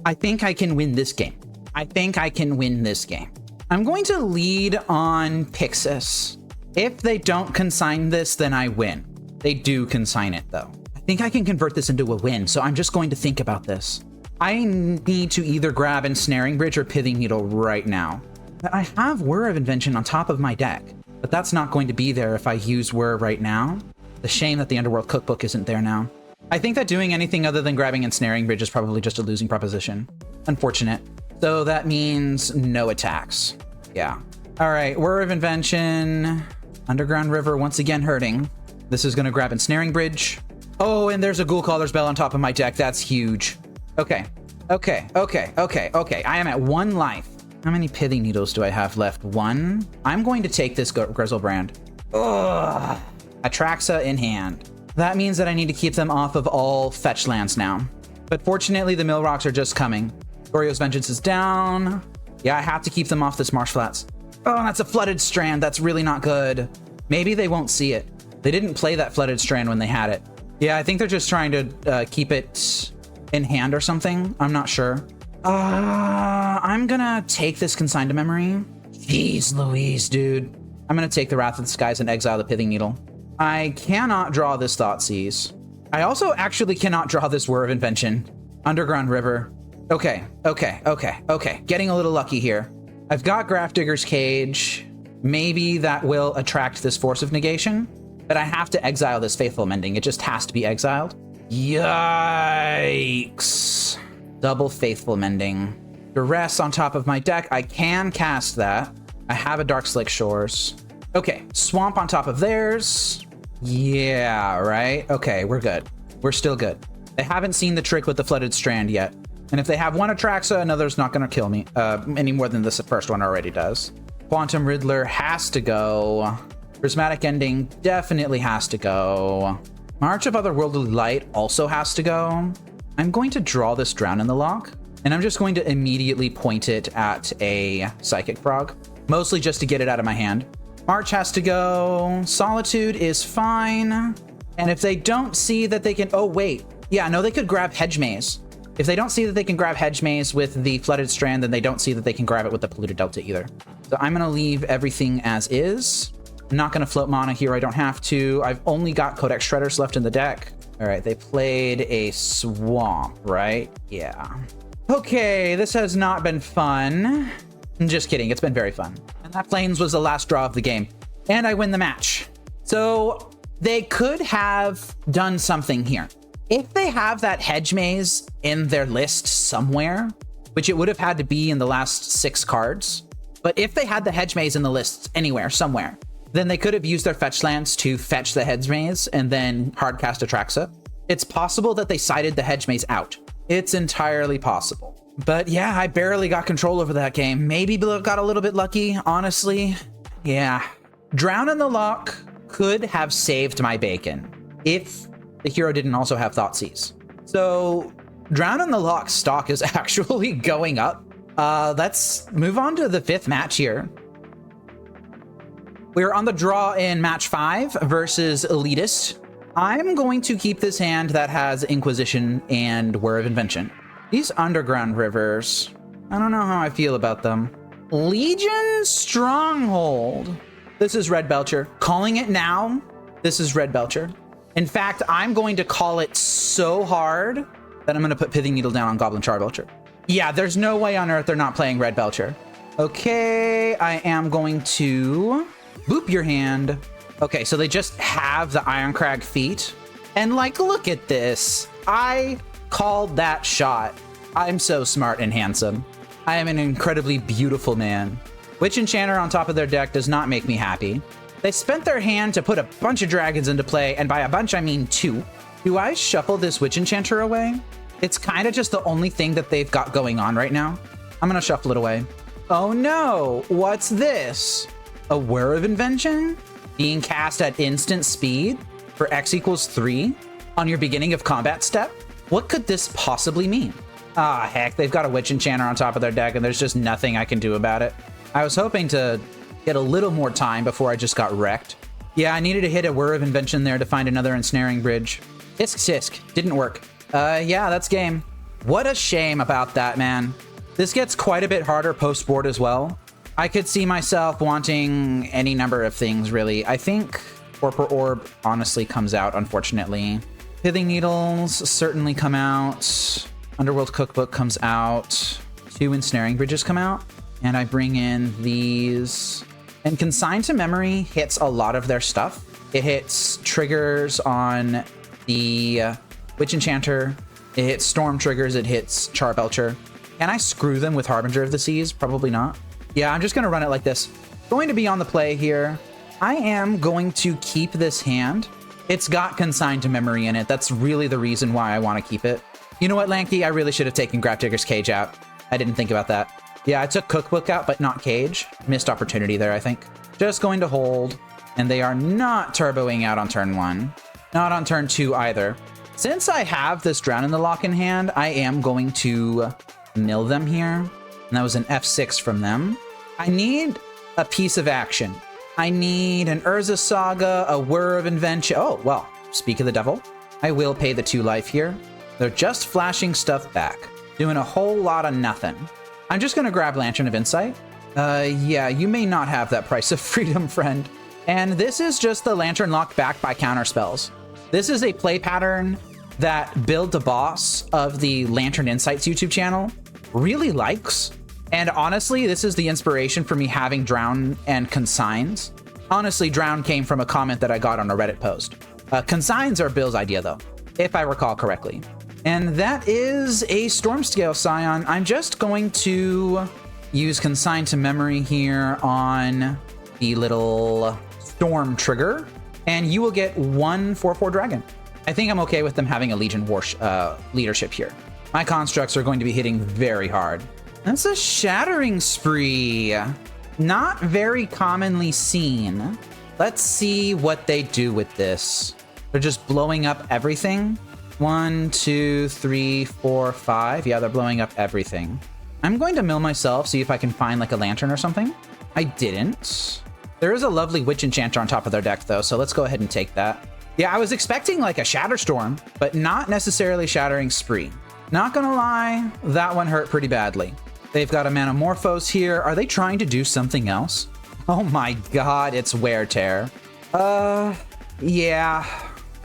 I think I can win this game. I think I can win this game. I'm going to lead on Pyxis. If they don't consign this, then I win. They do consign it, though. I think I can convert this into a win, so I'm just going to think about this. I need to either grab Ensnaring Bridge or Pithing Needle right now. I have Whir of Invention on top of my deck, but that's not going to be there if I use Whir right now. The shame that the Underworld Cookbook isn't there now. I think that doing anything other than grabbing Ensnaring Bridge is probably just a losing proposition. Unfortunate. So that means no attacks. Yeah. All right, Whir of Invention. Underground River once again hurting. This is going to grab Ensnaring Bridge. Oh, and there's a Ghoul Caller's Bell on top of my deck. That's huge. Okay. I am at 1 life. How many Pithing Needles do I have left? 1. I'm going to take this Griselbrand. Ugh. Atraxa in hand. That means that I need to keep them off of all fetch lands now. But fortunately, the Mill Rocks are just coming. Goryo's Vengeance is down. Yeah, I have to keep them off this Marsh Flats. Oh, that's a Flooded Strand. That's really not good. Maybe they won't see it. They didn't play that Flooded Strand when they had it. Yeah, I think they're just trying to keep it in hand or something. I'm not sure. I'm gonna take this Consigned to Memory. Jeez Louise, dude. I'm gonna take the Wrath of the Skies and exile the Pithing Needle. I cannot draw this Thoughtseize. I also actually cannot draw this Whir of Invention. Underground River. Okay. Getting a little lucky here. I've got Grafdigger's Cage. Maybe that will attract this Force of Negation, but I have to exile this Faithful Mending. It just has to be exiled. Yikes. Double Faithful Mending. Duress on top of my deck. I can cast that. I have a Dark Slick Shores. Okay, Swamp on top of theirs. Yeah, right? Okay, we're good. We're still good. They haven't seen the trick with the Flooded Strand yet. And if they have one Atraxa, another's not going to kill me any more than this first one already does. Quantum Riddler has to go. Prismatic Ending definitely has to go. March of Otherworldly Light also has to go. I'm going to draw this Drown in the Loch, and I'm just going to immediately point it at a Psychic Frog, mostly just to get it out of my hand. March has to go. Solitude is fine. And if they don't see that they can... Oh, wait. Yeah, no, they could grab Hedge Maze. If they don't see that they can grab Hedge Maze with the Flooded Strand, then they don't see that they can grab it with the Polluted Delta either. So I'm going to leave everything as is. I'm not going to float mana here. I don't have to. I've only got Codex Shredders left in the deck. All right, they played a Swamp, right? Yeah. Okay, this has not been fun. I'm just kidding. It's been very fun. And that Plains was the last draw of the game. And I win the match. So they could have done something here. If they have that Hedge Maze in their list somewhere, which it would have had to be in the last 6 cards, but if they had the Hedge Maze in the list anywhere, somewhere, then they could have used their fetch lands to fetch the Hedge Maze and then hardcast Atraxa. It's possible that they sided the Hedge Maze out. It's entirely possible. But yeah, I barely got control over that game. Maybe got a little bit lucky, honestly. Yeah. Drown in the Loch could have saved my bacon if the hero didn't also have Thoughtseize. So Drown in the Loch stock is actually going up. Let's move on to the 5th match here. We're on the draw in match 5 versus Elitist. I'm going to keep this hand that has Inquisition and Whir of Invention. These Underground Rivers, I don't know how I feel about them. Legion Stronghold. This is Red Belcher. Calling it now, this is Red Belcher. In fact, I'm going to call it so hard that I'm going to put Pithing Needle down on Goblin Charbelcher. Yeah, there's no way on earth they're not playing Red Belcher. Okay, I am going to boop your hand. Okay, so they just have the Ironcrag feet. And like, look at this. I called that shot. I'm so smart and handsome. I am an incredibly beautiful man. Witch Enchanter on top of their deck does not make me happy. They spent their hand to put a bunch of dragons into play, and by a bunch I mean 2. Do I shuffle this Witch Enchanter away? It's kind of just the only thing that they've got going on right now. I'm gonna shuffle it away. Oh no, what's this? A Whir of Invention? Being cast at instant speed for X equals 3 on your beginning of combat step? What could this possibly mean? Ah, heck, they've got a Witch Enchanter on top of their deck and there's just nothing I can do about it. I was hoping to get a little more time before I just got wrecked. Yeah, I needed to hit a Whir of Invention there to find another Ensnaring Bridge. Tisk tisk, didn't work. Yeah, that's game. What a shame about that, man. This gets quite a bit harder post-board as well. I could see myself wanting any number of things, really. I think Torpor Orb honestly comes out, unfortunately. Pithing Needles certainly come out. Underworld Cookbook comes out. 2 Ensnaring Bridges come out. And I bring in these. And Consign to Memory hits a lot of their stuff. It hits triggers on the Witch Enchanter. It hits Storm triggers. It hits Char Belcher. Can I screw them with Harbinger of the Seas? Probably not. Yeah, I'm just going to run it like this. Going to be on the play here. I am going to keep this hand. It's got Consign to Memory in it. That's really the reason why I want to keep it. You know what, Lanky? I really should have taken Grafdigger's Cage out. I didn't think about that. Yeah, I took Cookbook out, but not Cage. Missed opportunity there, I think. Just going to hold. And they are not turboing out on turn 1. Not on turn 2 either. Since I have this Drown in the Lock in hand, I am going to mill them here. And that was an F6 from them. I need a piece of action. I need an Urza Saga, a Whir of Invention. Oh, well, speak of the devil. I will pay the 2 life here. They're just flashing stuff back. Doing a whole lot of nothing. I'm just going to grab Lantern of Insight. Yeah, you may not have that Price of Freedom, friend. And this is just the Lantern Lock back by counter spells. This is a play pattern that Build the Boss of the Lantern Insights YouTube channel really likes. And honestly, this is the inspiration for me having Drown and Consigns. Honestly, Drown came from a comment that I got on a Reddit post. Consigns are Bill's idea, though, if I recall correctly. And that is a Stormscale Scion. I'm just going to use Consign to Memory here on the little Storm trigger, and you will get 1 4/4 Dragon. I think I'm okay with them having a Legion leadership here. My constructs are going to be hitting very hard. That's a Shattering Spree. Not very commonly seen. Let's see what they do with this. They're just blowing up everything. 1, 2, 3, 4, 5. Yeah, they're blowing up everything. I'm going to mill myself, see if I can find like a lantern or something. I didn't. There is a lovely Witch Enchanter on top of their deck, though, so let's go ahead and take that. Yeah, I was expecting like a Shatterstorm, but not necessarily Shattering Spree. Not gonna lie, that one hurt pretty badly. They've got a Manamorphose here. Are they trying to do something else? Oh my god, it's Wear Tear. Yeah.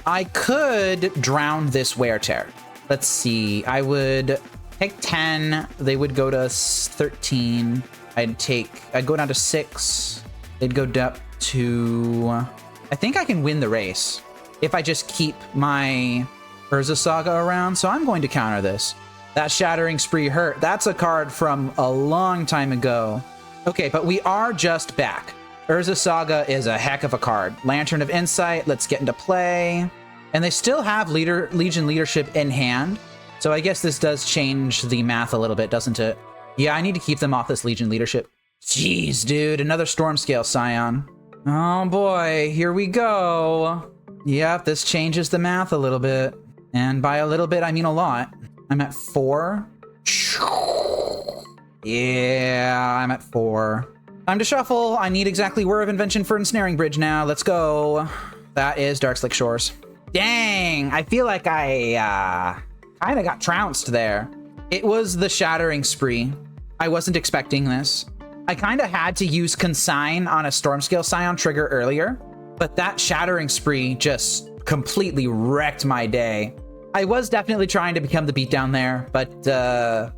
I could drown this Wear Tear. Let's see. I would take 10. They would go to 13. I'd go down to 6. They'd go up to... I think I can win the race if I just keep my Urza Saga around. So I'm going to counter this. That Shattering Spree hurt. That's a card from a long time ago. Okay, but we are just back. Urza Saga is a heck of a card. Lantern of Insight, let's get into play. And they still have Legion leadership in hand. So I guess this does change the math a little bit, doesn't it? Yeah, I need to keep them off this Legion leadership. Jeez, dude, another Stormscale Scion. Oh boy, here we go. Yep, this changes the math a little bit. And by a little bit, I mean a lot. I'm at 4. Yeah, I'm at 4. Time to shuffle. I need exactly Whir of Invention for Ensnaring Bridge now. Let's go. That is Darkslick Shores. Dang, I feel like I kind of got trounced there. It was the Shattering Spree. I wasn't expecting this. I kind of had to use Consign on a Stormscale Scion trigger earlier, but that Shattering Spree just completely wrecked my day. I was definitely trying to become the beatdown there, but the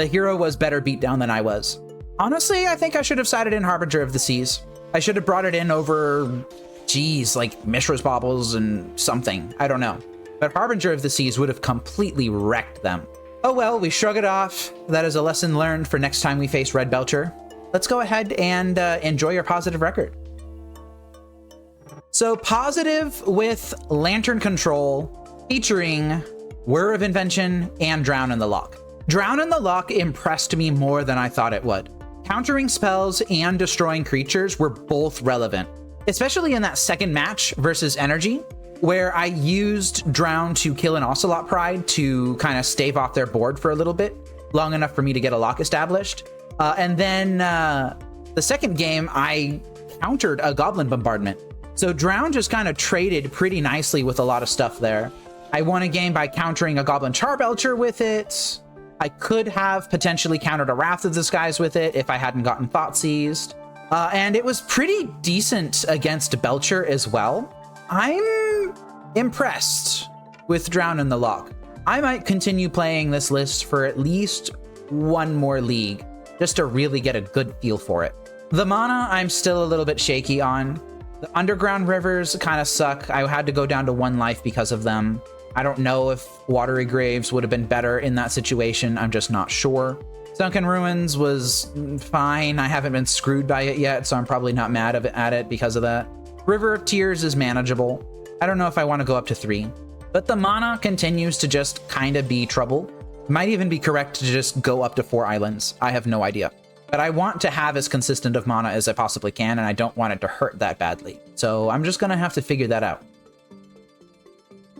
hero was better beatdown than I was. Honestly, I think I should have sided in Harbinger of the Seas. I should have brought it in over, geez, like Mishra's Baubles and something. I don't know. But Harbinger of the Seas would have completely wrecked them. Oh well, we shrug it off. That is a lesson learned for next time we face Red Belcher. Let's go ahead and enjoy your positive record. So positive with Lantern Control, featuring Whir of Invention and Drown in the Lock. Drown in the Lock impressed me more than I thought it would. Countering spells and destroying creatures were both relevant, especially in that second match versus Energy, where I used Drown to kill an Ocelot Pride to kind of stave off their board for a little bit, long enough for me to get a lock established. And then the second game, I countered a Goblin Bombardment. So Drown just kind of traded pretty nicely with a lot of stuff there. I won a game by countering a Goblin Charbelcher with it. I could have potentially countered a Wrath of the Skies with it if I hadn't gotten Thought Seized. And it was pretty decent against Belcher as well. I'm impressed with Drown in the Lock. I might continue playing this list for at least one more league. just to really get a good feel for it. The mana, I'm still a little bit shaky on. The underground rivers kind of suck. I had to go down to 1 life because of them. I don't know if Watery Graves would have been better in that situation. I'm just not sure. Sunken Ruins was fine. I haven't been screwed by it yet, so I'm probably not mad at it because of that. River of Tears is manageable. I don't know if I want to go up to 3. But the mana continues to just kind of be trouble. Might even be correct to just go up to 4 islands. I have no idea. But I want to have as consistent of mana as I possibly can, and I don't want it to hurt that badly. So I'm just going to have to figure that out.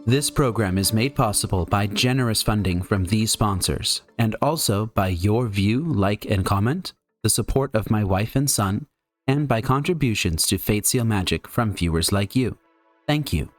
This program is made possible by generous funding from these sponsors, and also by your view, like, and comment, the support of my wife and son, and by contributions to Fate Seal Magic from viewers like you. Thank you.